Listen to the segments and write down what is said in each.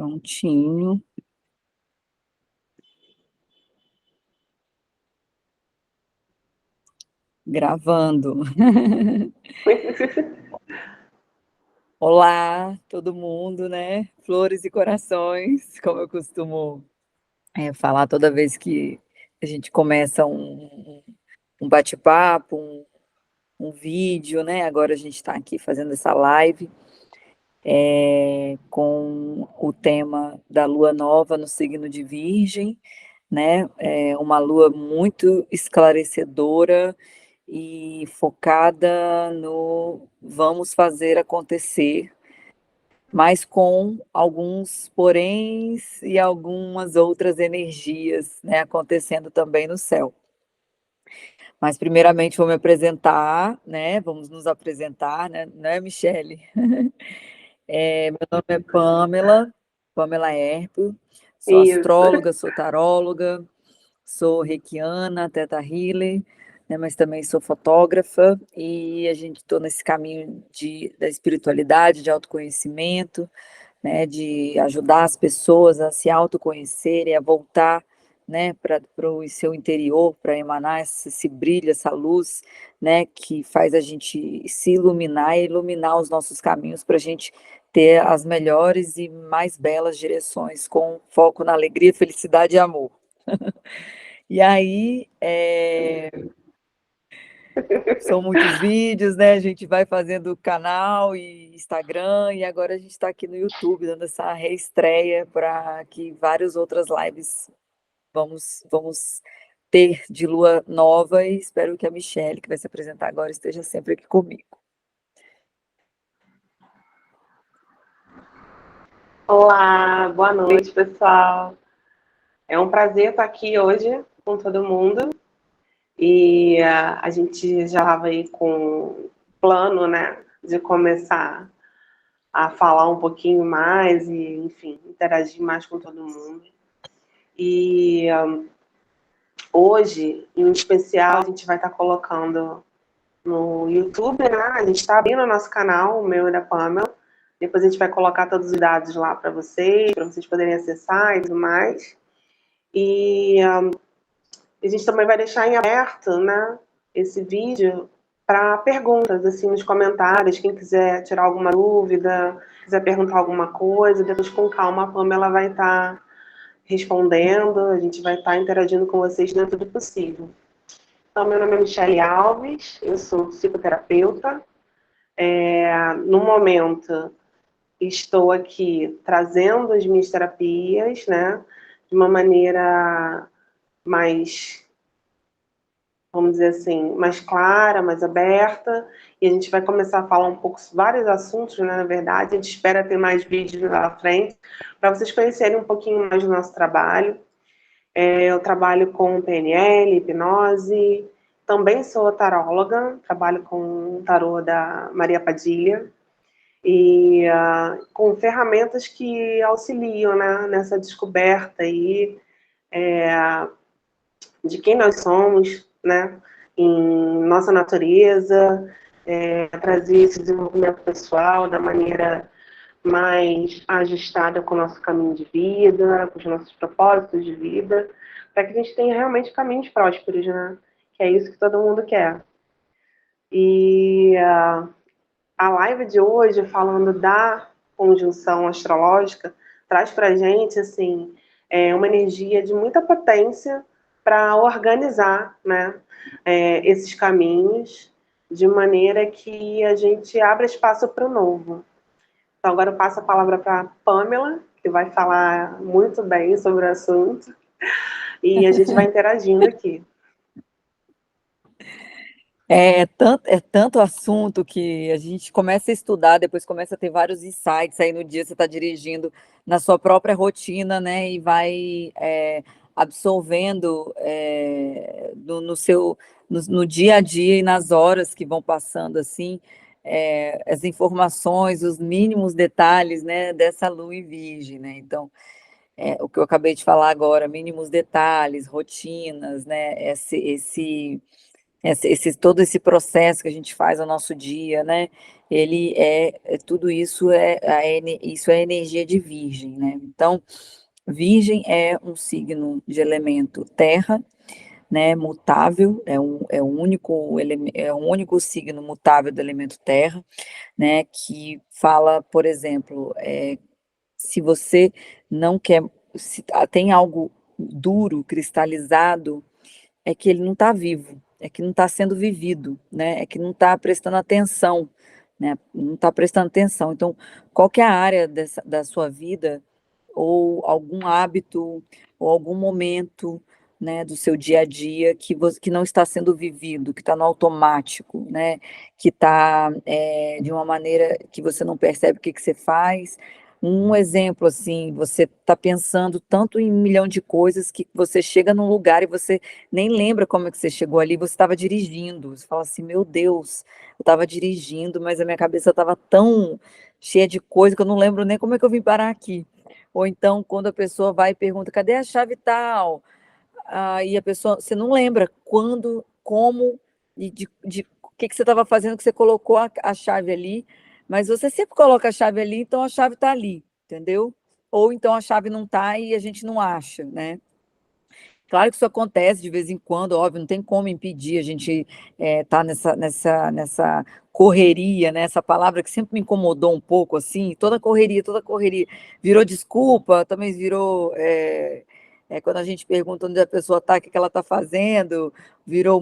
Prontinho. Gravando. Olá, todo mundo, né? Flores e corações, como eu costumo falar toda vez que a gente começa um bate-papo, um vídeo, né? Agora a gente está aqui fazendo essa live com o tema da lua nova no signo de Virgem, né? É uma lua muito esclarecedora e focada no vamos fazer acontecer, mas com alguns poréns e algumas outras energias, né, acontecendo também no céu. Mas primeiramente vou me apresentar, né? Vamos nos apresentar, né, Michele? Meu nome é Pamela Herpel, sou Isso. astróloga, sou taróloga, sou reikiana, teta healer, né, mas também sou fotógrafa e a gente estou nesse caminho da espiritualidade, de autoconhecimento, né, de ajudar as pessoas a se autoconhecerem, a voltar, né, para o seu interior, para emanar esse brilho, essa luz, né, que faz a gente se iluminar e iluminar os nossos caminhos para a gente ter as melhores e mais belas direções, com foco na alegria, felicidade e amor. E aí, são muitos vídeos, né? A gente vai fazendo canal e Instagram, e agora a gente está aqui no YouTube, dando essa reestreia para que várias outras lives vamos ter de lua nova, e espero que a Michelle, que vai se apresentar agora, esteja sempre aqui comigo. Olá, boa noite, pessoal. É um prazer estar aqui hoje com todo mundo. E a gente já estava aí com plano, né, de começar a falar um pouquinho mais e, enfim, interagir mais com todo mundo. E hoje, em especial, a gente vai estar colocando no YouTube, né? A gente está abrindo o nosso canal, o meu e da Pamela. Depois a gente vai colocar todos os dados lá para vocês poderem acessar e tudo mais. E a gente também vai deixar em aberto, né, esse vídeo para perguntas, assim, nos comentários. Quem quiser tirar alguma dúvida, quiser perguntar alguma coisa, depois com calma a Pamela vai estar respondendo, a gente vai estar interagindo com vocês dentro do possível. Então, meu nome é Michele Alves, eu sou psicoterapeuta. No momento, estou aqui trazendo as minhas terapias, né, de uma maneira mais, vamos dizer assim, mais clara, mais aberta, e a gente vai começar a falar um pouco sobre vários assuntos, né, na verdade. A gente espera ter mais vídeos lá na frente, para vocês conhecerem um pouquinho mais do nosso trabalho. Eu trabalho com PNL, hipnose, também sou taróloga, trabalho com o tarô da Maria Padilha, e com ferramentas que auxiliam, né, nessa descoberta aí, de quem nós somos, né, em nossa natureza, trazer esse desenvolvimento pessoal da maneira mais ajustada com o nosso caminho de vida, com os nossos propósitos de vida, para que a gente tenha realmente caminhos prósperos, né? Que é isso que todo mundo quer. E a live de hoje, falando da conjunção astrológica, traz para a gente, assim, uma energia de muita potência para organizar, né, esses caminhos de maneira que a gente abra espaço para o novo. Então, agora eu passo a palavra para a Pamela, que vai falar muito bem sobre o assunto, e a gente vai interagindo aqui. É tanto assunto que a gente começa a estudar, depois começa a ter vários insights, aí no dia você está dirigindo na sua própria rotina, né, e vai absorvendo no seu, no dia a dia e nas horas que vão passando, assim, as informações, os mínimos detalhes, né, dessa lua em virgem, né, então, o que eu acabei de falar agora, mínimos detalhes, rotinas, né, todo esse processo que a gente faz no nosso dia, né? Ele tudo isso isso é energia de Virgem, né? Então, Virgem é um signo de elemento terra, né? Mutável, é um único signo mutável do elemento terra, né? Que fala, por exemplo, se você não quer, se tem algo duro, cristalizado, é que ele não está vivo, é que não está sendo vivido, né? É que não está prestando atenção, né? Não está prestando atenção. Então, qual que é a área da sua vida, ou algum hábito, ou algum momento, né, do seu dia a dia que não está sendo vivido, que está no automático, né? Que está de uma maneira que você não percebe o que você faz. Um exemplo, assim, você está pensando tanto em 1 milhão de coisas que você chega num lugar e você nem lembra como é que você chegou ali, você estava dirigindo. Você fala assim, meu Deus, eu estava dirigindo, mas a minha cabeça estava tão cheia de coisa que eu não lembro nem como é que eu vim parar aqui. Ou então, quando a pessoa vai e pergunta, cadê a chave tal? Aí a pessoa, você não lembra quando, como e de o que, que você estava fazendo, que você colocou a chave ali, mas você sempre coloca a chave ali, então a chave está ali, entendeu? Ou então a chave não está e a gente não acha, né? Claro que isso acontece de vez em quando, óbvio, não tem como impedir, a gente tá nessa correria, né? Essa palavra que sempre me incomodou um pouco, assim, toda correria, virou desculpa, também virou, quando a gente pergunta onde a pessoa está, o que ela está fazendo, virou,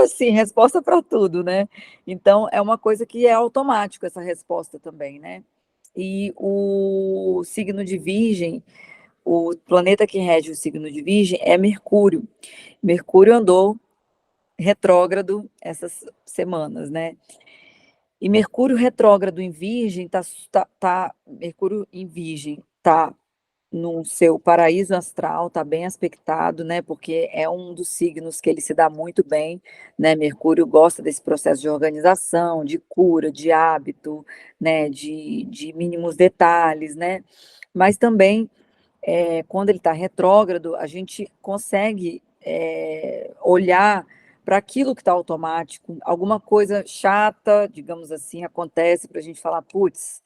assim, resposta para tudo, né? Então, é uma coisa que é automático, essa resposta também, né? E o signo de Virgem, o planeta que rege o signo de Virgem é Mercúrio. Mercúrio andou retrógrado essas semanas, né? E Mercúrio retrógrado em Virgem Mercúrio em Virgem tá no seu paraíso astral, tá bem aspectado, né? Porque é um dos signos que ele se dá muito bem, né? Mercúrio gosta desse processo de organização, de cura, de hábito, né? De mínimos detalhes, né? Mas também quando ele está retrógrado, a gente consegue olhar para aquilo que está automático, alguma coisa chata, digamos assim, acontece para a gente falar, putz,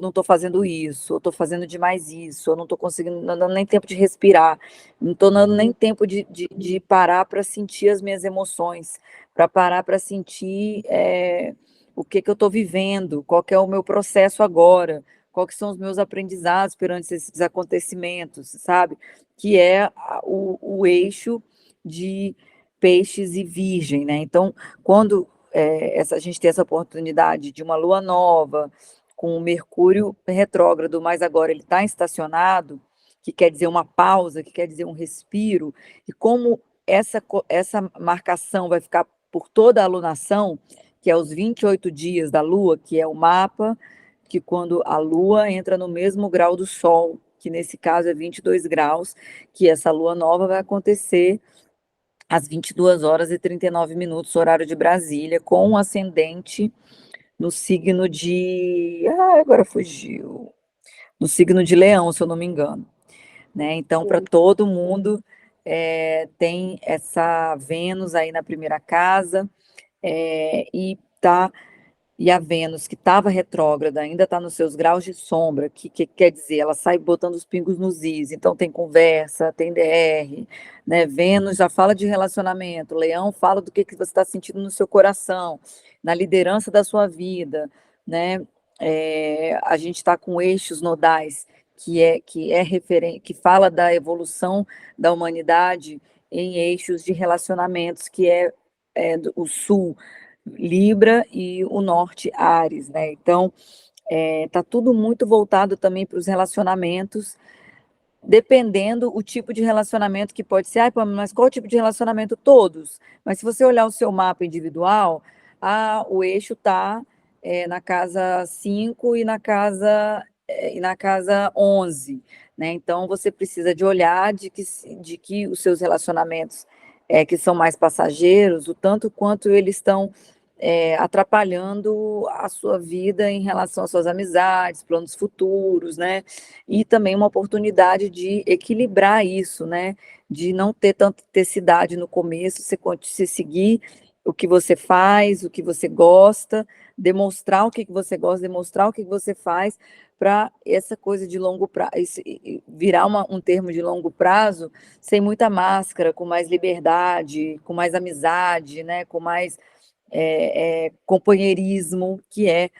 não estou fazendo isso, eu estou fazendo demais isso, eu não estou conseguindo, não dando nem tempo de respirar, não estou dando nem tempo de parar para sentir as minhas emoções, para parar para sentir o que eu estou vivendo, qual que é o meu processo agora, quais que são os meus aprendizados perante esses acontecimentos, sabe? Que é o eixo de peixes e virgem, né? Então, quando a gente tem essa oportunidade de uma lua nova, com o Mercúrio retrógrado, mas agora ele está estacionado, que quer dizer uma pausa, que quer dizer um respiro, e como essa marcação vai ficar por toda a alunação, que é os 28 dias da Lua, que é o mapa, que quando a Lua entra no mesmo grau do Sol, que nesse caso é 22 graus, que essa Lua nova vai acontecer às 22h39, horário de Brasília, com um ascendente no signo de. Ah, agora fugiu. No signo de Leão, se eu não me engano. Né? Então, para todo mundo, tem essa Vênus aí na primeira casa, e a Vênus, que estava retrógrada, ainda está nos seus graus de sombra, que quer dizer, ela sai botando os pingos nos is, então tem conversa, tem DR, né? Vênus já fala de relacionamento, Leão fala do que você está sentindo no seu coração, na liderança da sua vida, né? A gente está com eixos nodais, que fala da evolução da humanidade em eixos de relacionamentos, que o Sul, Libra, e o Norte, Áries, né? Então, tá tudo muito voltado também para os relacionamentos, dependendo o tipo de relacionamento que pode ser. Mas qual tipo de relacionamento? Todos. Mas se você olhar o seu mapa individual, o eixo está na casa 5 e na casa 11, né? Então, você precisa de olhar de que os seus relacionamentos que são mais passageiros, o tanto quanto eles estão atrapalhando a sua vida em relação às suas amizades, planos futuros, né? E também uma oportunidade de equilibrar isso, né? De não ter tanta intensidade no começo, você seguir o que você faz, o que você gosta, demonstrar o que você gosta, demonstrar o que você faz, para essa coisa de longo prazo, virar um termo de longo prazo, sem muita máscara, com mais liberdade, com mais amizade, né? Com mais companheirismo, que é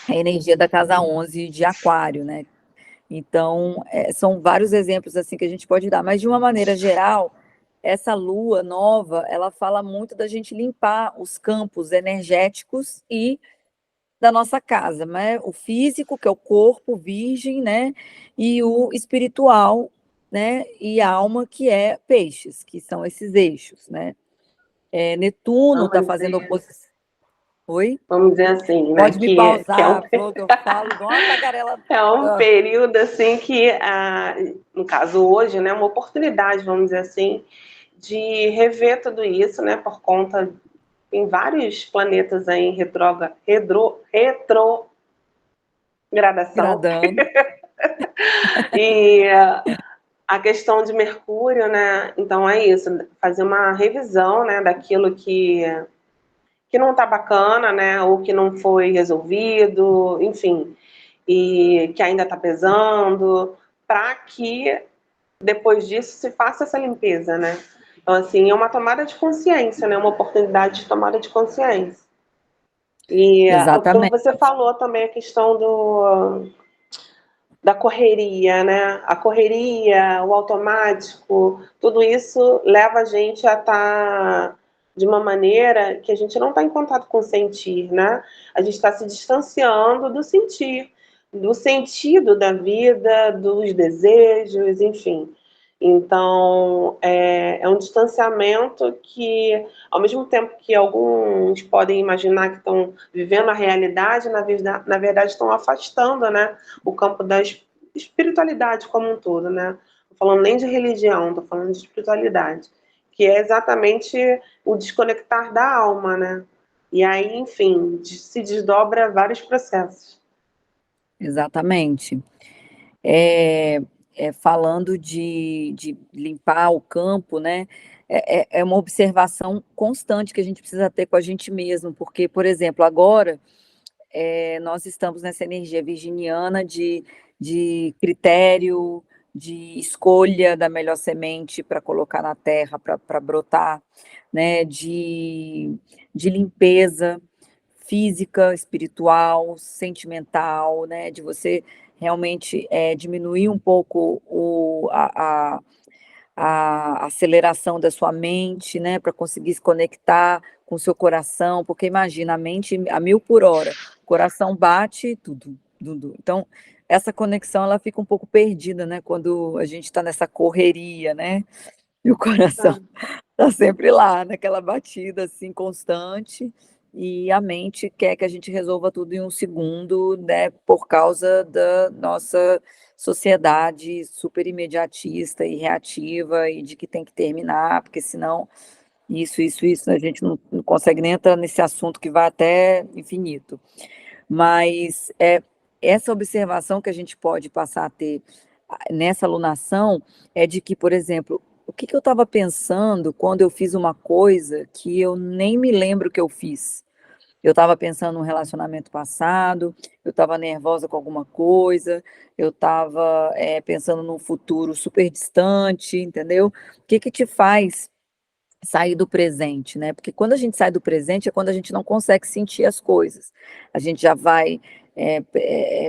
a energia da casa 11 de Aquário, né? Então, são vários exemplos assim que a gente pode dar, mas de uma maneira geral, essa lua nova, ela fala muito da gente limpar os campos energéticos e da nossa casa, né? O físico, que é o corpo virgem, né? E o espiritual, né? E a alma, que é peixes, que são esses eixos, né? Netuno está fazendo oposição. Oi? Vamos dizer assim, né? Pode me Que é um, pausar, Flor, que eu falo igual uma tagarela. é um período assim que, no caso hoje, né, uma oportunidade, vamos dizer assim, de rever tudo isso, né? Por conta tem vários planetas aí em retrogradação. Gradando. E a questão de Mercúrio, né? Então é isso, fazer uma revisão, né, daquilo que não está bacana, né? Ou que não foi resolvido, enfim, e que ainda está pesando, para que depois disso se faça essa limpeza, né? Então, assim, é uma tomada de consciência, né? Uma oportunidade de tomada de consciência. E como Exatamente. você falou também, a questão da correria, né? A correria, o automático, tudo isso leva a gente a estar de uma maneira que a gente não está em contato com o sentir, né? A gente está se distanciando do sentir, do sentido da vida, dos desejos, enfim. Então, é um distanciamento que, ao mesmo tempo que alguns podem imaginar que estão vivendo a realidade, na verdade estão afastando, né, o campo da espiritualidade como um todo, né? Não tô falando nem de religião, tô falando de espiritualidade, que é exatamente o desconectar da alma, né? E aí, enfim, se desdobra vários processos. Exatamente. Falando de limpar o campo, né? É uma observação constante que a gente precisa ter com a gente mesmo, porque, por exemplo, agora nós estamos nessa energia virginiana de critério, de escolha da melhor semente para colocar na terra, para brotar, né? De limpeza física, espiritual, sentimental, né? De você realmente diminuir um pouco a aceleração da sua mente, né? Para conseguir se conectar com o seu coração, porque imagina, a mente a 1000 por hora, o coração bate, tudo, tudo. Então, essa conexão, ela fica um pouco perdida, né? Quando a gente está nessa correria, né? E o coração está sempre lá, naquela batida assim constante, e a mente quer que a gente resolva tudo em um segundo, né, por causa da nossa sociedade super imediatista e reativa, e de que tem que terminar, porque senão isso, a gente não consegue nem entrar nesse assunto que vai até infinito. Mas essa observação que a gente pode passar a ter nessa alunação é de que, por exemplo, o que eu estava pensando quando eu fiz uma coisa que eu nem me lembro que eu fiz? Eu estava pensando num relacionamento passado, eu estava nervosa com alguma coisa, eu estava pensando num futuro super distante, entendeu? O que te faz sair do presente, né? Porque quando a gente sai do presente é quando a gente não consegue sentir as coisas. A gente já vai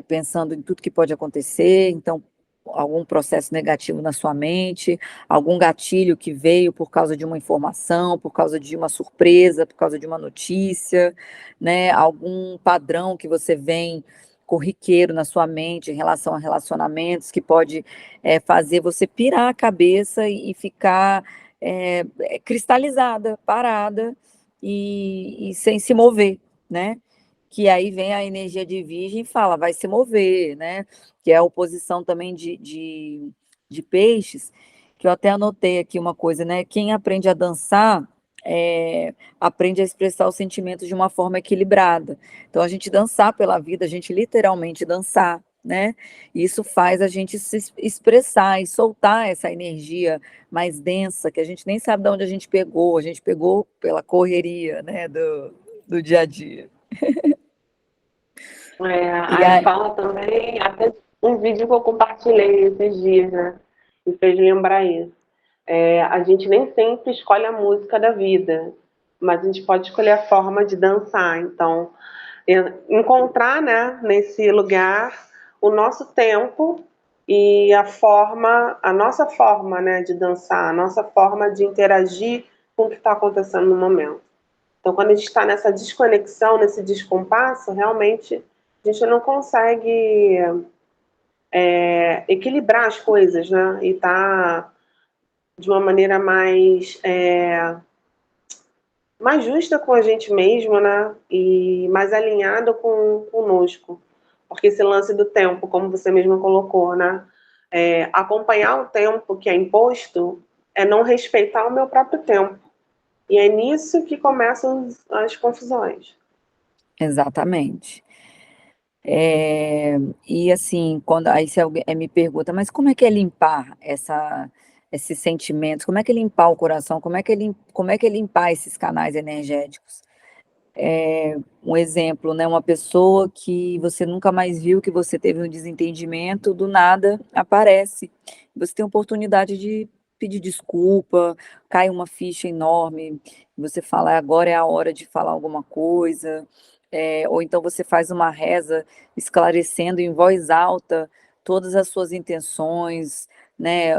pensando em tudo que pode acontecer, então algum processo negativo na sua mente, algum gatilho que veio por causa de uma informação, por causa de uma surpresa, por causa de uma notícia, né? Algum padrão que você vem corriqueiro na sua mente em relação a relacionamentos que pode fazer você pirar a cabeça e ficar cristalizada, parada e sem se mover, né? Que aí vem a energia de Virgem e fala, vai se mover, né? Que é a oposição também de peixes, que eu até anotei aqui uma coisa, né? Quem aprende a dançar aprende a expressar os sentimentos de uma forma equilibrada. Então, a gente dançar pela vida, a gente literalmente dançar, né? Isso faz a gente se expressar e soltar essa energia mais densa, que a gente nem sabe de onde a gente pegou pela correria, né, do dia a dia. E Aí aí, fala também, até um vídeo que eu compartilhei esses dias, né? Me fez lembrar isso. A gente nem sempre escolhe a música da vida, mas a gente pode escolher a forma de dançar. Então, encontrar, né, nesse lugar o nosso tempo e a nossa forma, né, de dançar, a nossa forma de interagir com o que está acontecendo no momento. Então, quando a gente está nessa desconexão, nesse descompasso, realmente a gente não consegue equilibrar as coisas, né? E tá de uma maneira mais justa com a gente mesmo, né? E mais alinhado conosco. Porque esse lance do tempo, como você mesmo colocou, né? Acompanhar o tempo que é imposto é não respeitar o meu próprio tempo. E é nisso que começam as confusões. exatamente. E assim, quando aí se alguém me pergunta, mas como é que é limpar esses sentimentos? Como é que é limpar o coração? Como é que é limpar esses canais energéticos? Um exemplo, né? Uma pessoa que você nunca mais viu, que você teve um desentendimento, do nada aparece. Você tem a oportunidade de pedir desculpa, cai uma ficha enorme, você fala, agora é a hora de falar alguma coisa, ou então você faz uma reza esclarecendo em voz alta todas as suas intenções, né?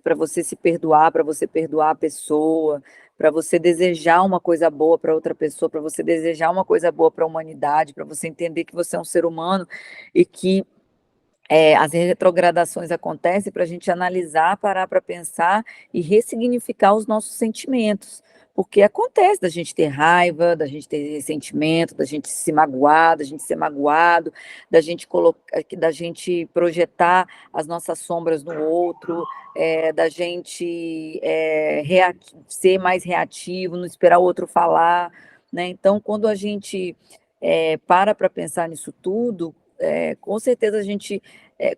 Para você se perdoar, para você perdoar a pessoa, para você desejar uma coisa boa para outra pessoa, para você desejar uma coisa boa para a humanidade, para você entender que você é um ser humano e que as retrogradações acontecem para a gente analisar, parar para pensar e ressignificar os nossos sentimentos. Porque acontece da gente ter raiva, da gente ter ressentimento, da gente se magoar, da gente ser magoado, da gente colocar, da gente projetar as nossas sombras no outro, da gente ser mais reativo, não esperar o outro falar, né? Então, quando a gente para pensar nisso tudo, com certeza a gente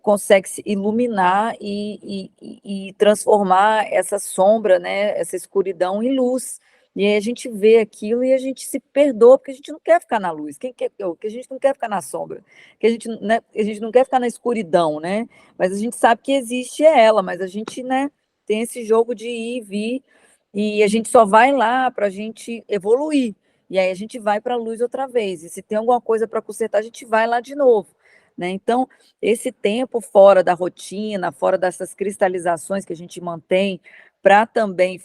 consegue se iluminar e transformar essa sombra, né, essa escuridão em luz. E aí a gente vê aquilo e a gente se perdoa, porque a gente não quer ficar na luz, quem quer, que a gente não quer ficar na sombra, que a gente, né, a gente não quer ficar na escuridão, né? Mas a gente sabe que existe ela, mas a gente, né, tem esse jogo de ir e vir, e a gente só vai lá para a gente evoluir. E aí a gente vai para a luz outra vez. E se tem alguma coisa para consertar, a gente vai lá de novo, né? Então, esse tempo fora da rotina, fora dessas cristalizações que a gente mantém, para também,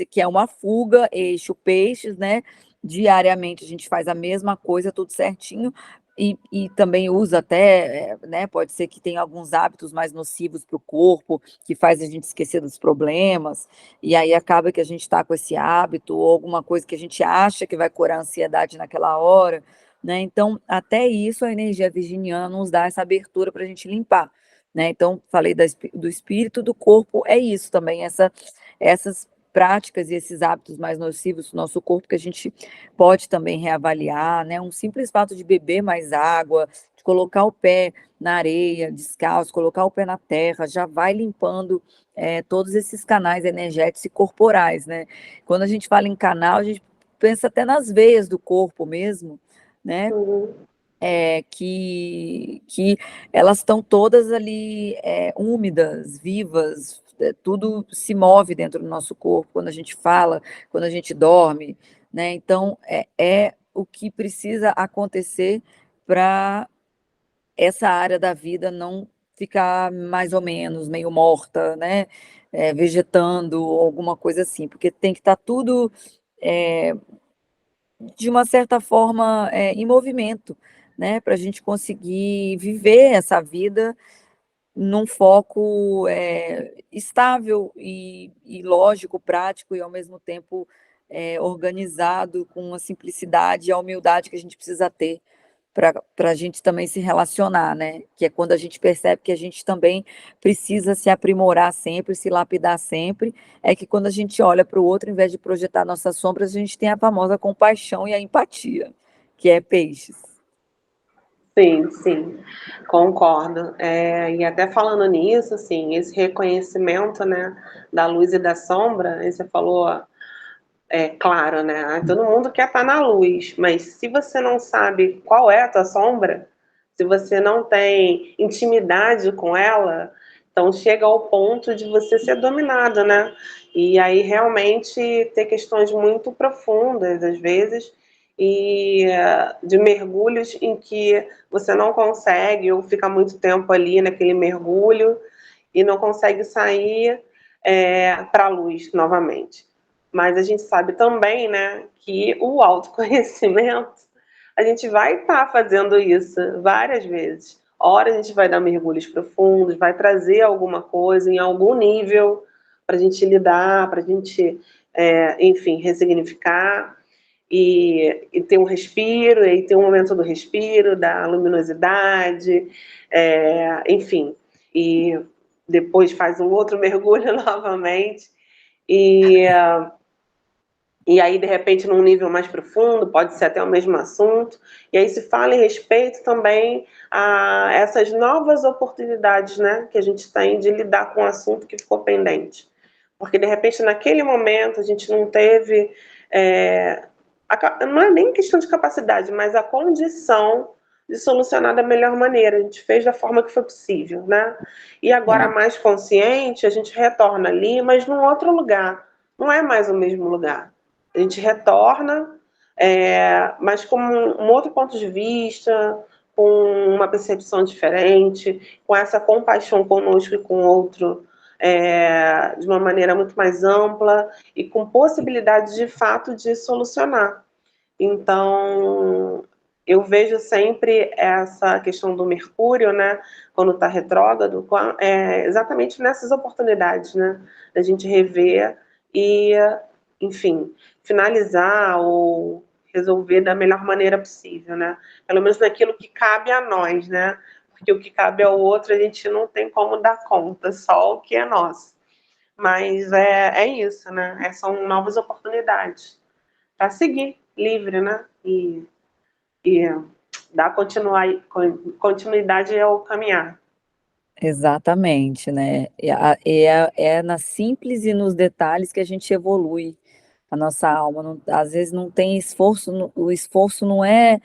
que é uma fuga, eixo peixes, né? Diariamente a gente faz a mesma coisa, tudo certinho, e também usa até, né? Pode ser que tenha alguns hábitos mais nocivos para o corpo, que faz a gente esquecer dos problemas, e aí acaba que a gente está com esse hábito, ou alguma coisa que a gente acha que vai curar a ansiedade naquela hora, né? Então, até isso a energia virginiana nos dá essa abertura para a gente limpar, né? Então, falei do espírito, do corpo, é isso também, essas práticas e esses hábitos mais nocivos do nosso corpo que a gente pode também reavaliar, né? Um simples fato de beber mais água, de colocar o pé na areia, descalço, colocar o pé na terra, já vai limpando todos esses canais energéticos e corporais, né? Quando a gente fala em canal, a gente pensa até nas veias do corpo mesmo, né? Uhum. Que elas estão todas ali úmidas, vivas, tudo se move dentro do nosso corpo quando a gente fala, quando a gente dorme, né? Então, é o que precisa acontecer para essa área da vida não ficar mais ou menos meio morta, né? Vegetando, alguma coisa assim, porque tem que estar tudo é, de uma certa forma, em movimento, né, para a gente conseguir viver essa vida num foco estável e lógico, prático e ao mesmo tempo organizado, com a simplicidade e a humildade que a gente precisa ter, para a gente também se relacionar, né? Que é quando a gente percebe que a gente também precisa se aprimorar sempre, se lapidar sempre, é que quando a gente olha para o outro, em vez de projetar nossas sombras, a gente tem a famosa compaixão e a empatia, que é peixes. Sim, sim, concordo. E até falando nisso, assim, esse reconhecimento, né, da luz e da sombra, aí você falou, claro, né, todo mundo quer estar na luz, mas se você não sabe qual é a tua sombra, se você não tem intimidade com ela, então chega ao ponto de você ser dominado, né? E aí realmente ter questões muito profundas, às vezes, e de mergulhos em que você não consegue, ou fica muito tempo ali naquele mergulho e não consegue sair para a luz novamente. Mas a gente sabe também, né, que o autoconhecimento, a gente vai estar fazendo isso várias vezes. Ora, a gente vai dar mergulhos profundos, vai trazer alguma coisa em algum nível para a gente lidar, para a gente, enfim, ressignificar e ter um respiro, e ter um momento do respiro, da luminosidade, enfim, e depois faz um outro mergulho novamente, e, e aí, de repente, num nível mais profundo, pode ser até o mesmo assunto, e aí se fala em respeito também a essas novas oportunidades, né, que a gente tem de lidar com um assunto que ficou pendente. Porque, de repente, naquele momento, a gente não teve... não é nem questão de capacidade, mas a condição de solucionar da melhor maneira. A gente fez da forma que foi possível, né? E agora, mais consciente, a gente retorna ali, mas num outro lugar. Não é mais o mesmo lugar. A gente retorna, mas com um outro ponto de vista, com uma percepção diferente, com essa compaixão conosco e com o outro, de uma maneira muito mais ampla e com possibilidade de fato de solucionar. Então, eu vejo sempre essa questão do Mercúrio, né, quando está retrógrado, exatamente nessas oportunidades, né, da gente rever e, enfim, finalizar ou resolver da melhor maneira possível, né, pelo menos naquilo que cabe a nós, né, porque o que cabe ao outro a gente não tem como dar conta, só o que é nosso. Mas é isso, né, são novas oportunidades para seguir livre, né? E dar continuidade ao caminhar. Exatamente, né? É na simples e nos detalhes que a gente evolui a nossa alma. Às vezes não tem esforço, o esforço é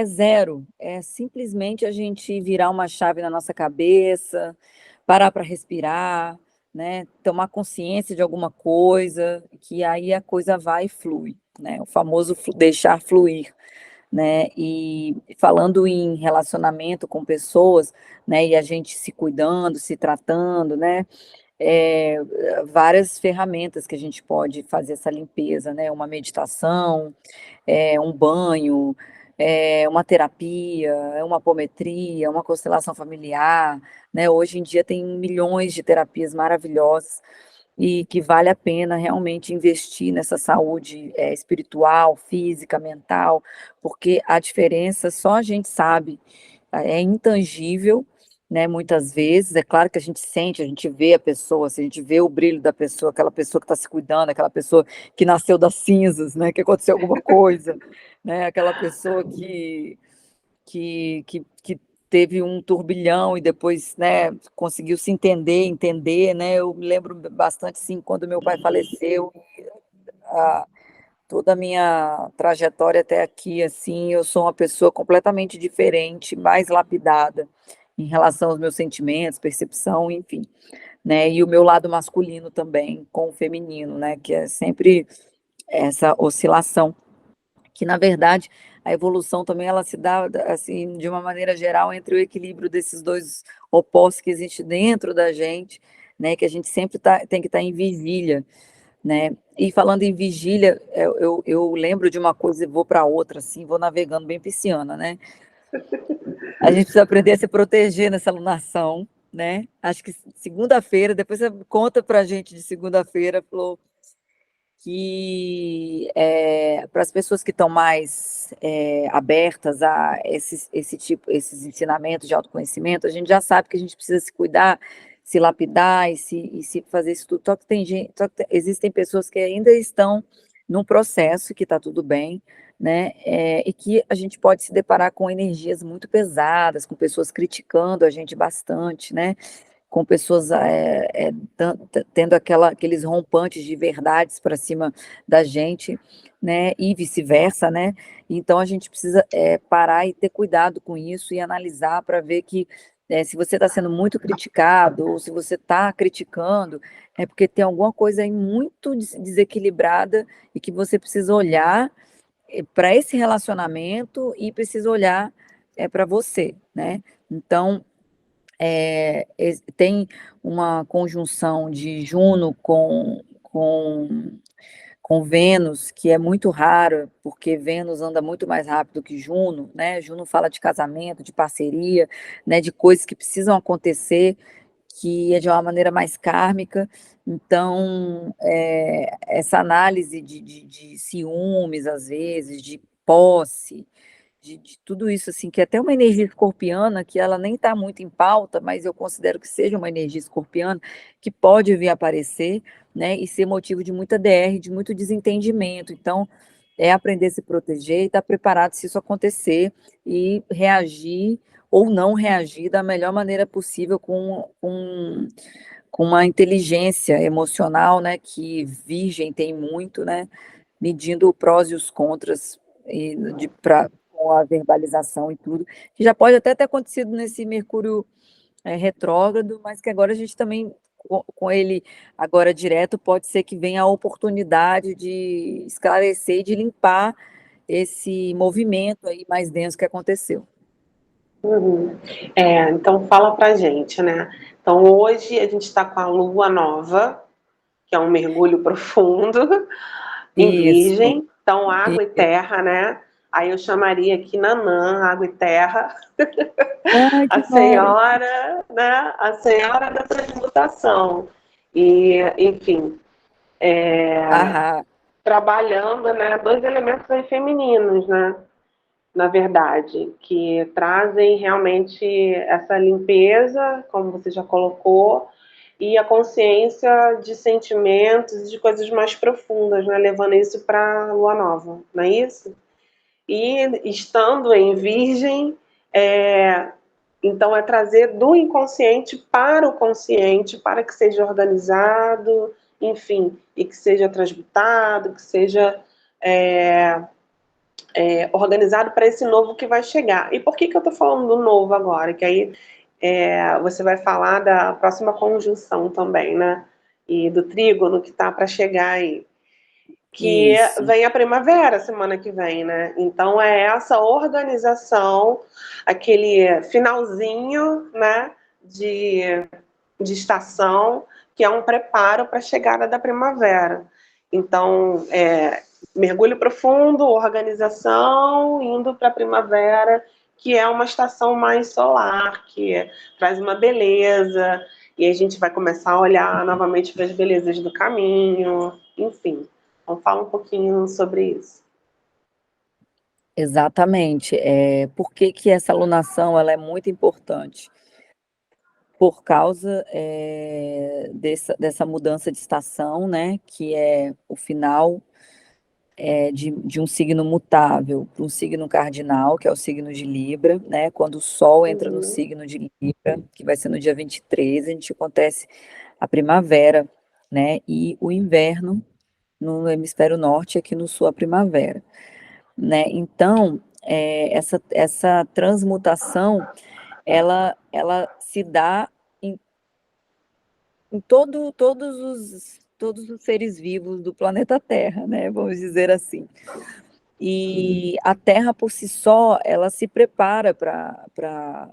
zero, é simplesmente a gente virar uma chave na nossa cabeça, parar para respirar, né? Tomar consciência de alguma coisa, que aí a coisa vai e flui, né? O famoso deixar fluir, né? E falando em relacionamento com pessoas, né? E a gente se cuidando, se tratando, né? É, várias ferramentas que a gente pode fazer essa limpeza, né? Uma meditação, um banho, uma terapia, uma apometria, uma constelação familiar, né? Hoje em dia tem milhões de terapias maravilhosas e que vale a pena realmente investir nessa saúde espiritual, física, mental, porque a diferença só a gente sabe, é intangível, né? Muitas vezes, é claro que a gente sente, a gente vê a pessoa, a gente vê o brilho da pessoa, aquela pessoa que está se cuidando, aquela pessoa que nasceu das cinzas, né? Que aconteceu alguma coisa, né? Aquela pessoa que teve um turbilhão e depois, né, conseguiu se entender, né? Eu me lembro bastante, sim, quando meu pai faleceu, toda a minha trajetória até aqui, assim, eu sou uma pessoa completamente diferente, mais lapidada em relação aos meus sentimentos, percepção, enfim, né? E o meu lado masculino também com o feminino, né? Que é sempre essa oscilação, que na verdade a evolução também ela se dá assim de uma maneira geral entre o equilíbrio desses dois opostos que existem dentro da gente, né? Que a gente sempre tem que estar em vigília, né? E falando em vigília, eu lembro de uma coisa e vou para outra, assim, vou navegando bem pisciana, né? A gente precisa aprender a se proteger nessa alunação, né? Acho que segunda-feira, depois você conta para a gente de segunda-feira, falou que para as pessoas que estão mais abertas a esses ensinamentos de autoconhecimento, a gente já sabe que a gente precisa se cuidar, se lapidar e se fazer isso tudo. Existem pessoas que ainda estão num processo que está tudo bem, né? E que a gente pode se deparar com energias muito pesadas, com pessoas criticando a gente bastante, né? Com pessoas tendo aqueles rompantes de verdades para cima da gente, né? E vice-versa, né? Então a gente precisa parar e ter cuidado com isso e analisar para ver que se você está sendo muito criticado ou se você está criticando, é porque tem alguma coisa aí muito desequilibrada e que você precisa olhar para esse relacionamento e precisa olhar para você, né? Então, tem uma conjunção de Juno com Vênus, que é muito raro, porque Vênus anda muito mais rápido que Juno, né? Juno fala de casamento, de parceria, né? De coisas que precisam acontecer, que é de uma maneira mais kármica. Então, essa análise de ciúmes, às vezes, de posse, de tudo isso, assim, que é até uma energia escorpiana, que ela nem está muito em pauta, mas eu considero que seja uma energia escorpiana, que pode vir a aparecer, né, e ser motivo de muita DR, de muito desentendimento. Então, é aprender a se proteger e estar preparado se isso acontecer e reagir ou não reagir da melhor maneira possível com uma inteligência emocional, né, que Virgem tem muito, né, medindo os prós e os contras com a verbalização e tudo, que já pode até ter acontecido nesse Mercúrio retrógrado, mas que agora a gente também, com ele agora direto, pode ser que venha a oportunidade de esclarecer e de limpar esse movimento aí mais denso que aconteceu. Uhum. Então fala pra gente, né? Então hoje a gente está com a lua nova, que é um mergulho profundo, em Isso. Virgem, então água e terra, né? Aí eu chamaria aqui Nanã, água e terra, Ai, a que bom! senhora, né? A senhora da transmutação. E, enfim, Aham. trabalhando, né? Dois elementos aí femininos, né? Na verdade, que trazem realmente essa limpeza, como você já colocou, e a consciência de sentimentos e de coisas mais profundas, né? Levando isso para a lua nova, não é isso? E estando em Virgem, então é trazer do inconsciente para o consciente, para que seja organizado, enfim, e que seja transmutado, que seja organizado para esse novo que vai chegar. E por que eu estou falando do novo agora? Que aí você vai falar da próxima conjunção também, né? E do trígono que está para chegar aí. Que Isso. vem a primavera semana que vem, né? Então é essa organização, aquele finalzinho, né? De estação, que é um preparo para a chegada da primavera. Então, mergulho profundo, organização, indo para a primavera, que é uma estação mais solar, que traz uma beleza, e a gente vai começar a olhar novamente para as belezas do caminho, enfim. Então, fala um pouquinho sobre isso. Exatamente. Por que que essa alunação ela é muito importante? Por causa dessa mudança de estação, né? Que é o final de um signo mutável para um signo cardinal, que é o signo de Libra, né? Quando o Sol entra no Uhum. signo de Libra, que vai ser no dia 23, a gente acontece a primavera, né? E o inverno no hemisfério norte, aqui no sul a primavera, né? Então, essa transmutação, ela se dá em todos os seres vivos do planeta Terra, né? Vamos dizer assim. E a Terra por si só, ela se prepara para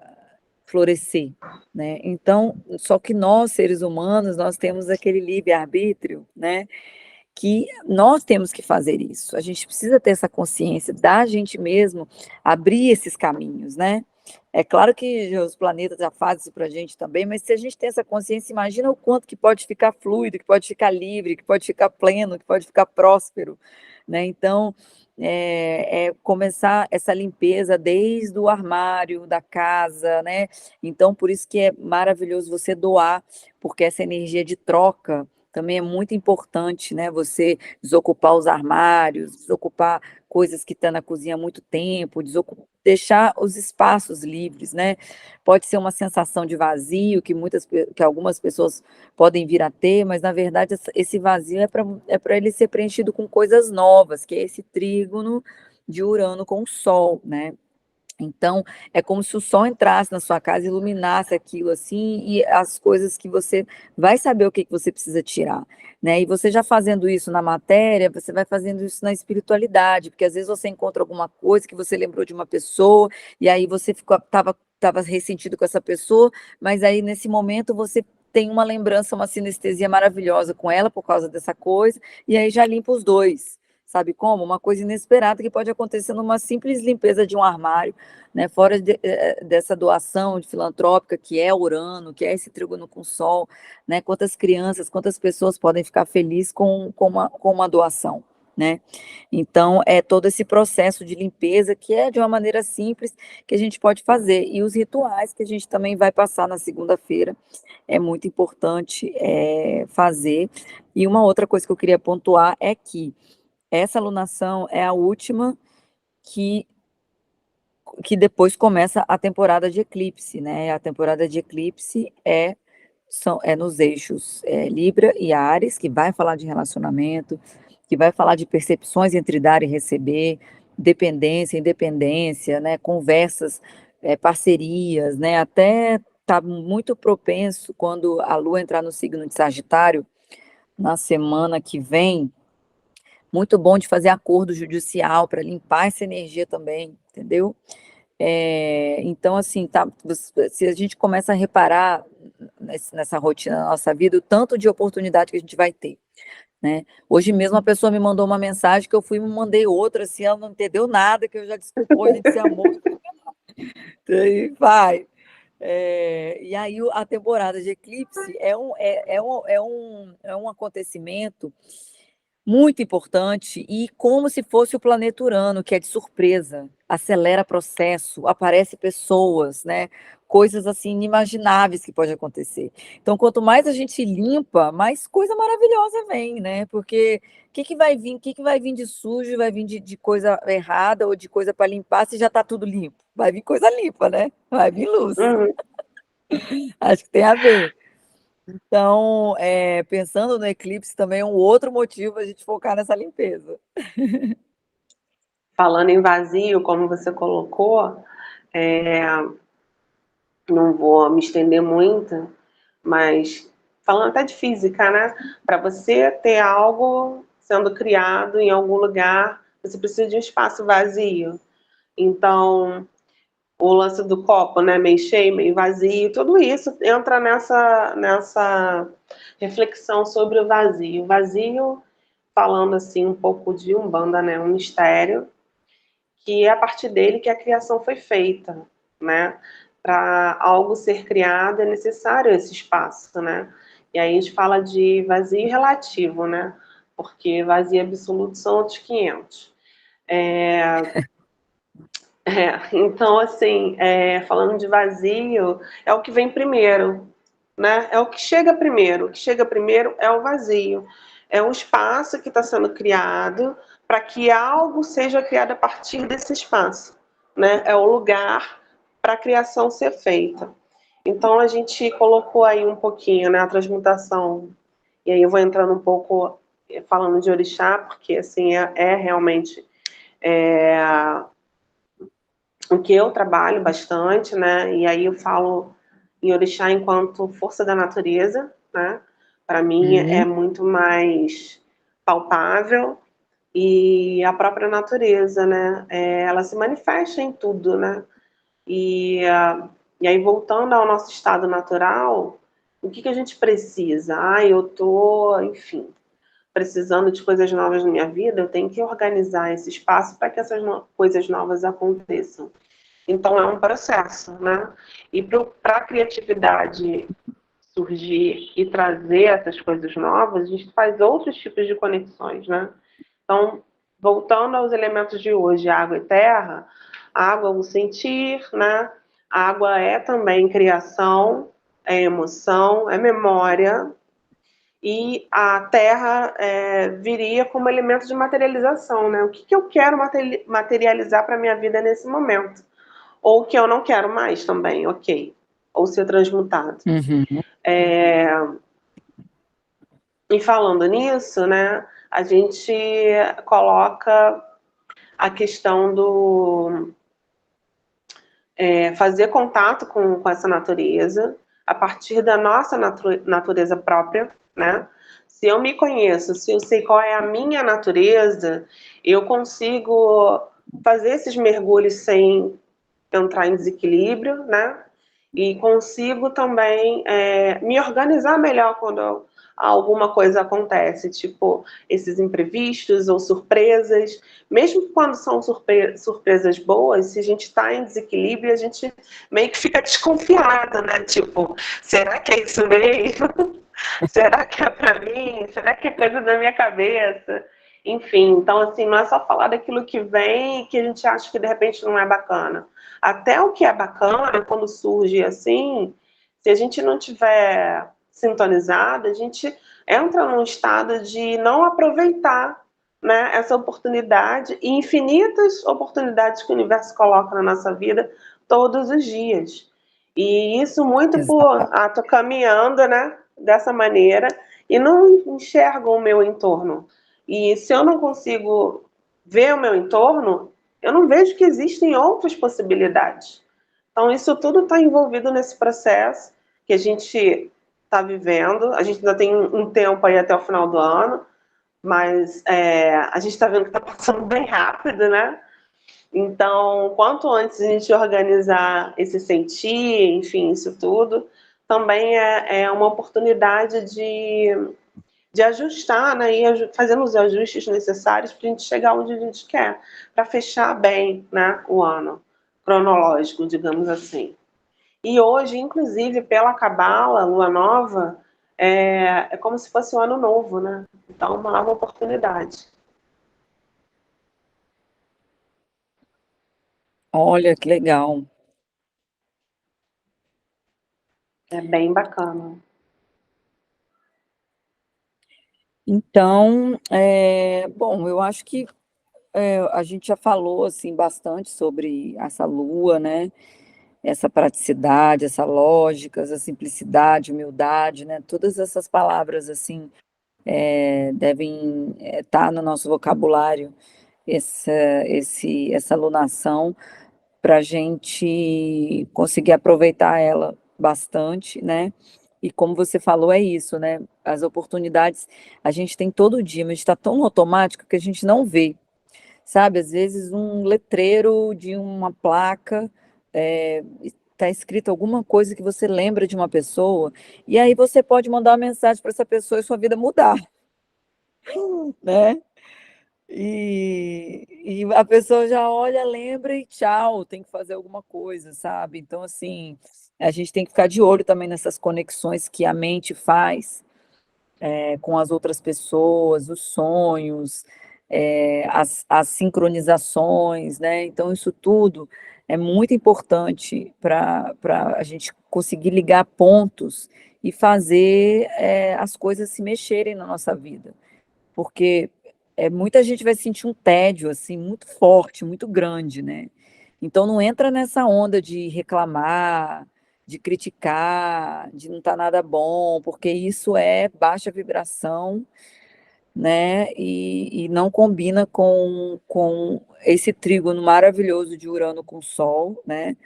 florescer, né? Então, só que nós, seres humanos, nós temos aquele livre-arbítrio, né? Que nós temos que fazer isso. A gente precisa ter essa consciência da gente mesmo abrir esses caminhos, né? É claro que os planetas já fazem isso para a gente também, mas se a gente tem essa consciência, imagina o quanto que pode ficar fluido, que pode ficar livre, que pode ficar pleno, que pode ficar próspero, né? Então, é começar essa limpeza desde o armário da casa, né? Então, por isso que é maravilhoso você doar, porque essa energia de troca também é muito importante, né? Você desocupar os armários, desocupar coisas que estão na cozinha há muito tempo, deixar os espaços livres, né? Pode ser uma sensação de vazio que algumas pessoas podem vir a ter, mas na verdade esse vazio é para ele ser preenchido com coisas novas, que é esse trígono de Urano com o Sol, né? Então, é como se o sol entrasse na sua casa, iluminasse aquilo assim, e as coisas que você vai saber o que você precisa tirar, né? E você já fazendo isso na matéria, você vai fazendo isso na espiritualidade, porque às vezes você encontra alguma coisa que você lembrou de uma pessoa, e aí você estava ressentido com essa pessoa, mas aí nesse momento você tem uma lembrança, uma sinestesia maravilhosa com ela por causa dessa coisa, e aí já limpa os dois. Sabe como? Uma coisa inesperada que pode acontecer numa simples limpeza de um armário, né? Fora dessa doação de filantrópica que é Urano, que é esse trígono com Sol, né? Quantas crianças, quantas pessoas podem ficar felizes com uma doação, né? Então, é todo esse processo de limpeza que é de uma maneira simples que a gente pode fazer. E os rituais que a gente também vai passar na segunda-feira é muito importante fazer. E uma outra coisa que eu queria pontuar é que essa alunação é a última que, que depois começa a temporada de eclipse, né? A temporada de eclipse é nos eixos Libra e Áries, que vai falar de relacionamento, que vai falar de percepções entre dar e receber, dependência, independência, né? Conversas, parcerias, né? Até tá muito propenso quando a Lua entrar no signo de Sagitário na semana que vem. Muito bom de fazer acordo judicial para limpar essa energia também, entendeu? Então, assim, tá, se a gente começa a reparar nessa rotina da nossa vida, o tanto de oportunidade que a gente vai ter, né? Hoje mesmo a pessoa me mandou uma mensagem que eu fui e me mandei outra, assim, ela não entendeu nada, que eu já desculpou, a gente se amou, e vai. E aí a temporada de eclipse é um acontecimento muito importante e como se fosse o planeta Urano, que é de surpresa, acelera processo, aparece pessoas, né? Coisas assim inimagináveis que pode acontecer. Então, quanto mais a gente limpa, mais coisa maravilhosa vem, né? Porque o que vai vir? O que vai vir de sujo? Vai vir de coisa errada ou de coisa para limpar se já está tudo limpo? Vai vir coisa limpa, né? Vai vir luz. Uhum. Acho que tem a ver. Então, pensando no eclipse também é um outro motivo a gente focar nessa limpeza. Falando em vazio, como você colocou, é, não vou me estender muito, mas falando até de física, né? Para você ter algo sendo criado em algum lugar, você precisa de um espaço vazio. Então, o lance do copo, né? Meio cheio, meio vazio, tudo isso entra nessa reflexão sobre o vazio. O vazio, falando assim um pouco de Umbanda, né? Um mistério, que é a partir dele que a criação foi feita, né? Para algo ser criado é necessário esse espaço, né? E aí a gente fala de vazio relativo, né? Porque vazio absoluto são outros 500. Então, assim, falando de vazio, é o que vem primeiro, né? É o que chega primeiro. O que chega primeiro é o vazio. É um espaço que está sendo criado para que algo seja criado a partir desse espaço, né? É o lugar para a criação ser feita. Então, a gente colocou aí um pouquinho, né, a transmutação. E aí eu vou entrando um pouco falando de orixá, porque, assim, é realmente o que eu trabalho bastante, né? E aí eu falo em orixá enquanto força da natureza, né? Para mim é Uhum. muito mais palpável e a própria natureza, né? Ela se manifesta em tudo, né? E aí voltando ao nosso estado natural, o que a gente precisa? Eu tô, enfim, precisando de coisas novas na minha vida, eu tenho que organizar esse espaço para que essas coisas novas aconteçam. Então é um processo, né? E para a criatividade surgir e trazer essas coisas novas, a gente faz outros tipos de conexões, né? Então, voltando aos elementos de hoje, água e terra, água é o sentir, né? A água é também criação, é emoção, é memória, e a terra viria como elemento de materialização, né? O que eu quero materializar para a minha vida nesse momento? Ou que eu não quero mais também, ok. Ou ser transmutado. Uhum. E falando nisso, né, a gente coloca a questão do fazer contato com essa natureza a partir da nossa natureza própria, né? Se eu me conheço, se eu sei qual é a minha natureza, eu consigo fazer esses mergulhos sem entrar em desequilíbrio, né? E consigo também me organizar melhor quando alguma coisa acontece, tipo esses imprevistos ou surpresas. Mesmo quando são surpresas boas, se a gente está em desequilíbrio, a gente meio que fica desconfiada, né? Tipo, será que é isso mesmo? Será que é para mim? Será que é coisa da minha cabeça? Enfim, então assim, não é só falar daquilo que vem e que a gente acha que de repente não é bacana. Até o que é bacana, quando surge assim, se a gente não tiver sintonizado, a gente entra num estado de não aproveitar, né, essa oportunidade e infinitas oportunidades que o universo coloca na nossa vida todos os dias. E isso muito por, Exato. tô caminhando, né, dessa maneira e não enxergo o meu entorno. E se eu não consigo ver o meu entorno, eu não vejo que existem outras possibilidades. Então, isso tudo está envolvido nesse processo que a gente está vivendo. A gente ainda tem um tempo aí até o final do ano, mas a gente está vendo que está passando bem rápido, né? Então, quanto antes a gente organizar esse sentir, enfim, isso tudo, também é uma oportunidade de ajustar, né, e fazendo os ajustes necessários para a gente chegar onde a gente quer, para fechar bem, né, o ano cronológico, digamos assim. E hoje, inclusive, pela Cabala, Lua Nova, é como se fosse o ano novo, né? Então, uma nova oportunidade. Olha que legal. É bem bacana. Então, bom, eu acho que a gente já falou assim bastante sobre essa lua, né? Essa praticidade, essa lógica, essa simplicidade, humildade, né? Todas essas palavras assim devem estar no nosso vocabulário essa, essa alunação para a gente conseguir aproveitar ela bastante, né? E como você falou, é isso, né? As oportunidades a gente tem todo dia, mas está tão no automático que a gente não vê, sabe? Às vezes um letreiro de uma placa está escrito alguma coisa que você lembra de uma pessoa, e aí você pode mandar uma mensagem para essa pessoa e sua vida mudar, né? E a pessoa já olha, lembra e tchau, tem que fazer alguma coisa, sabe? Então, assim, a gente tem que ficar de olho também nessas conexões que a mente faz com as outras pessoas, os sonhos, as sincronizações, né? Então, isso tudo é muito importante para a gente conseguir ligar pontos e fazer as coisas se mexerem na nossa vida. Porque muita gente vai sentir um tédio assim muito forte, muito grande, né? Então não entra nessa onda de reclamar, de criticar, de não estar nada bom, porque isso é baixa vibração, né? E não combina com esse trígono maravilhoso de Urano com Sol, né?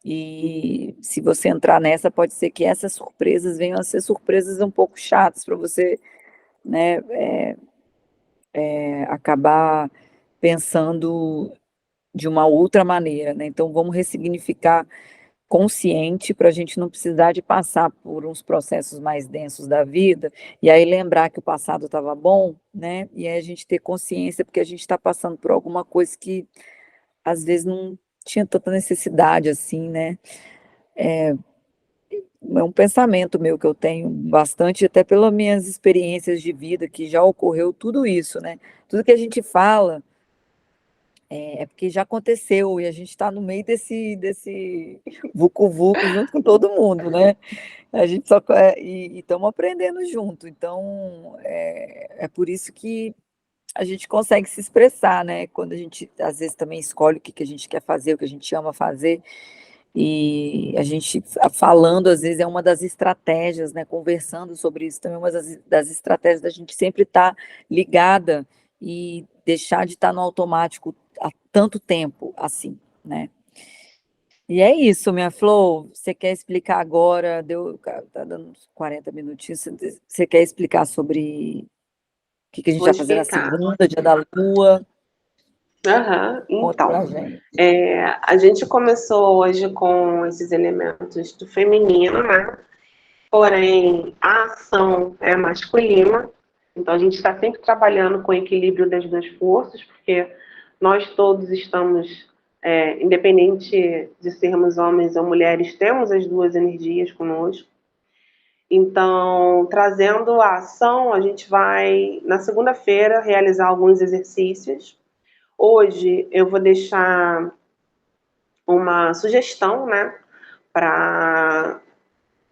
E se você entrar nessa, pode ser que essas surpresas venham a ser surpresas um pouco chatas para você, né? Acabar pensando de uma outra maneira, né? Então vamos ressignificar consciente para a gente não precisar de passar por uns processos mais densos da vida e aí lembrar que o passado estava bom, né? E aí a gente ter consciência porque a gente está passando por alguma coisa que às vezes tinha tanta necessidade assim, né? É um pensamento meu que eu tenho bastante, até pelas minhas experiências de vida, que já ocorreu tudo isso, né? Tudo que a gente fala é porque já aconteceu e a gente está no meio desse vucu-vucu junto com todo mundo, né? A gente só e estamos aprendendo junto. Então é por isso que a gente consegue se expressar, né? Quando a gente às vezes também escolhe o que a gente quer fazer, o que a gente ama fazer. E a gente falando, às vezes, é uma das estratégias, né? Conversando sobre isso também, é uma das estratégias da gente sempre estar ligada e deixar de estar no automático há tanto tempo assim, né? E é isso, minha Flor. Você quer explicar agora? Tá dando uns 40 minutinhos. Você quer explicar sobre o que a gente Vou vai fazer na explicar. segunda, dia da Lua? Aham, Conta pra então. gente. A gente começou hoje com esses elementos do feminino, né? Porém, a ação é masculina. Então, a gente está sempre trabalhando com o equilíbrio das duas forças, porque nós todos estamos, independente de sermos homens ou mulheres, temos as duas energias conosco. Então, trazendo a ação, a gente vai, na segunda-feira, realizar alguns exercícios. Hoje, eu vou deixar uma sugestão, né, para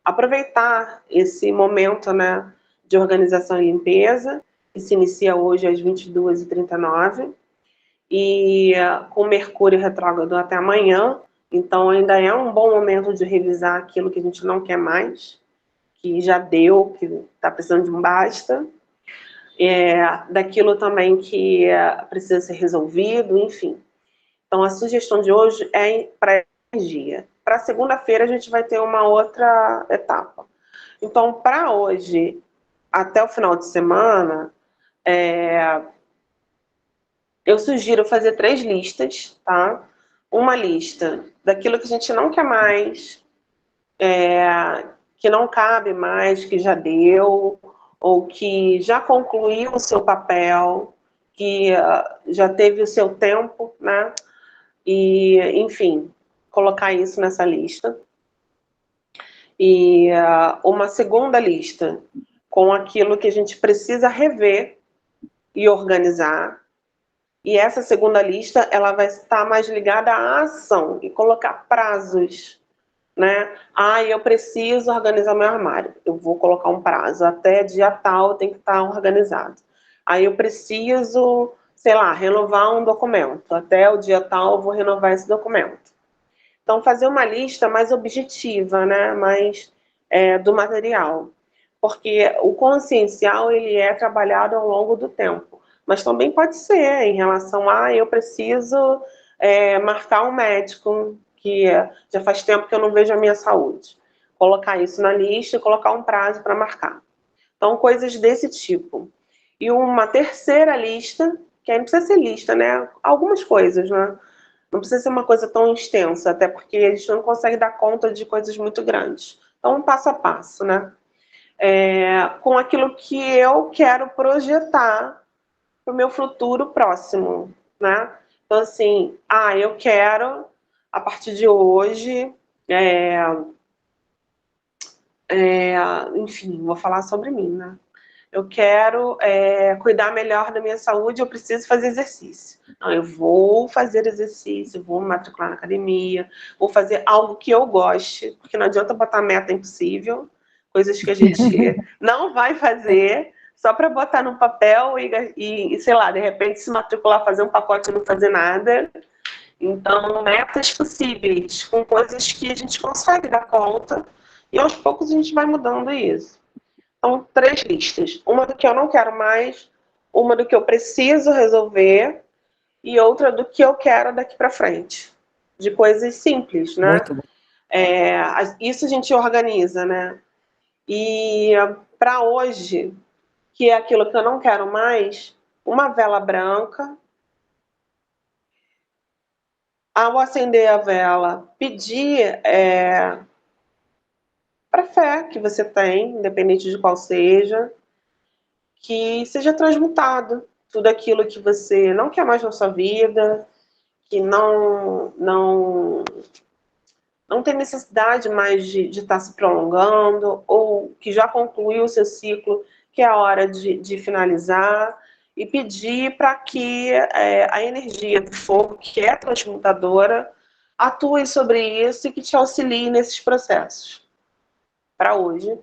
aproveitar esse momento, né, de organização e limpeza, que se inicia hoje às 22h39, e com Mercúrio retrógrado até amanhã, então ainda é um bom momento de revisar aquilo que a gente não quer mais, que já deu, que está precisando de um basta, daquilo também que precisa ser resolvido, enfim. Então, a sugestão de hoje é para energia. Para segunda-feira, a gente vai ter uma outra etapa. Então, para hoje, até o final de semana, eu sugiro fazer 3 listas, tá? Uma lista daquilo que a gente não quer mais, que não cabe mais, que já deu, ou que já concluiu o seu papel, que já teve o seu tempo, né? E, enfim, colocar isso nessa lista. E uma segunda lista com aquilo que a gente precisa rever e organizar. E essa segunda lista, ela vai estar mais ligada à ação e colocar prazos, né? Eu preciso organizar meu armário. Eu vou colocar um prazo. Até dia tal tem que estar organizado. Eu preciso, sei lá, renovar um documento. Até o dia tal eu vou renovar esse documento. Então, fazer uma lista mais objetiva, né? Mais do material. Porque o consciencial, ele é trabalhado ao longo do tempo. Mas também pode ser em relação a eu preciso marcar um médico, que já faz tempo que eu não vejo a minha saúde. Colocar isso na lista e colocar um prazo para marcar. Então, coisas desse tipo. E uma terceira lista, que aí não precisa ser lista, né? Algumas coisas, né? Não precisa ser uma coisa tão extensa, até porque a gente não consegue dar conta de coisas muito grandes. Então, passo a passo, né? Com aquilo que eu quero projetar para o meu futuro próximo, né? Então, assim, eu quero, a partir de hoje, enfim, vou falar sobre mim, né? Eu quero cuidar melhor da minha saúde, eu preciso fazer exercício. Não, eu vou fazer exercício, vou me matricular na academia, vou fazer algo que eu goste, porque não adianta botar meta impossível, coisas que a gente não vai fazer, só para botar no papel e, sei lá, de repente se matricular, fazer um pacote e não fazer nada. Então, metas possíveis, com coisas que a gente consegue dar conta, e aos poucos a gente vai mudando isso. Então, 3 listas. Uma do que eu não quero mais, uma do que eu preciso resolver e outra do que eu quero daqui para frente. De coisas simples, né? Muito bom. Isso a gente organiza, né? E para hoje, que é aquilo que eu não quero mais, uma vela branca. Ao acender a vela, pedir para a fé que você tem, independente de qual seja, que seja transmutado tudo aquilo que você não quer mais na sua vida, que não tem necessidade mais de estar se prolongando, ou que já concluiu o seu ciclo, que é a hora de finalizar, e pedir para que a energia do fogo, que é transmutadora, atue sobre isso e que te auxilie nesses processos. Para hoje,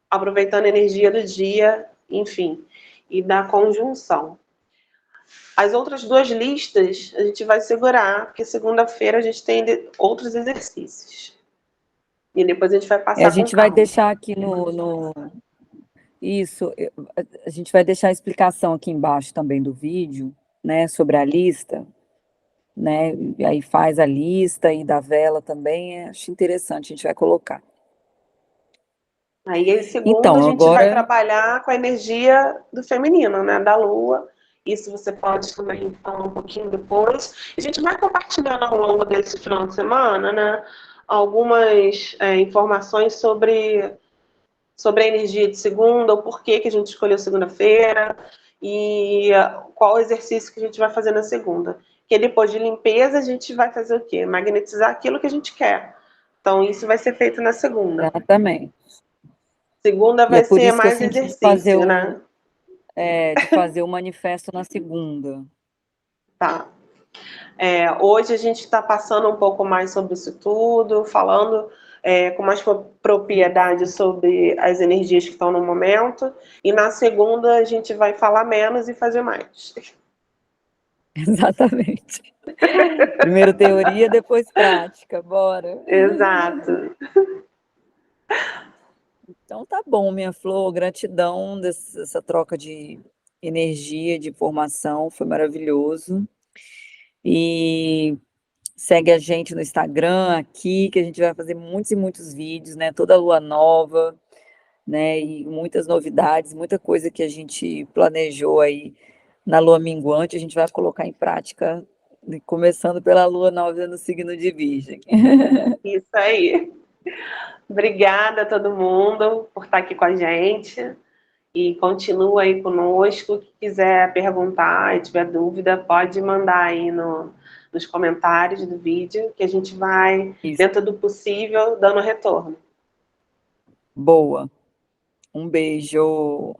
aproveitando a energia do dia, enfim, e da conjunção. As outras duas listas a gente vai segurar, porque segunda-feira a gente tem outros exercícios. E depois a gente vai A passar com gente vai calma. deixar aqui Isso, a gente vai deixar a explicação aqui embaixo também do vídeo, né, sobre a lista, né, e aí faz a lista e da vela também, acho interessante, a gente vai colocar. Aí, segunda, a Então, gente vai agora... trabalhar com a energia do feminino, né, da lua. Isso você pode também falar um pouquinho depois. A gente vai compartilhando ao longo desse final de semana, né, algumas informações sobre a energia de segunda, o porquê que a gente escolheu segunda-feira e qual exercício que a gente vai fazer na segunda. Porque depois de limpeza, a gente vai fazer o quê? Magnetizar aquilo que a gente quer. Então, isso vai ser feito na segunda. Exatamente. Segunda E é vai por ser isso que eu mais senti exercício, né? de fazer o manifesto na segunda. Tá. Hoje a gente está passando um pouco mais sobre isso tudo, falando com mais propriedade sobre as energias que estão no momento, e na segunda a gente vai falar menos e fazer mais. Exatamente. Primeiro teoria, depois prática, bora. Exato. Então tá bom, minha flor, gratidão dessa troca de energia, de informação, foi maravilhoso. E segue a gente no Instagram aqui, que a gente vai fazer muitos e muitos vídeos, né? Toda lua nova, né? E muitas novidades, muita coisa que a gente planejou aí na lua minguante, a gente vai colocar em prática, começando pela lua nova no signo de Virgem. Isso aí. Obrigada a todo mundo por estar aqui com a gente. E continua aí conosco. Quem quiser perguntar e tiver dúvida, pode mandar aí nos comentários do vídeo, que a gente vai, Isso. dentro do possível, dando retorno. Boa. Um beijo.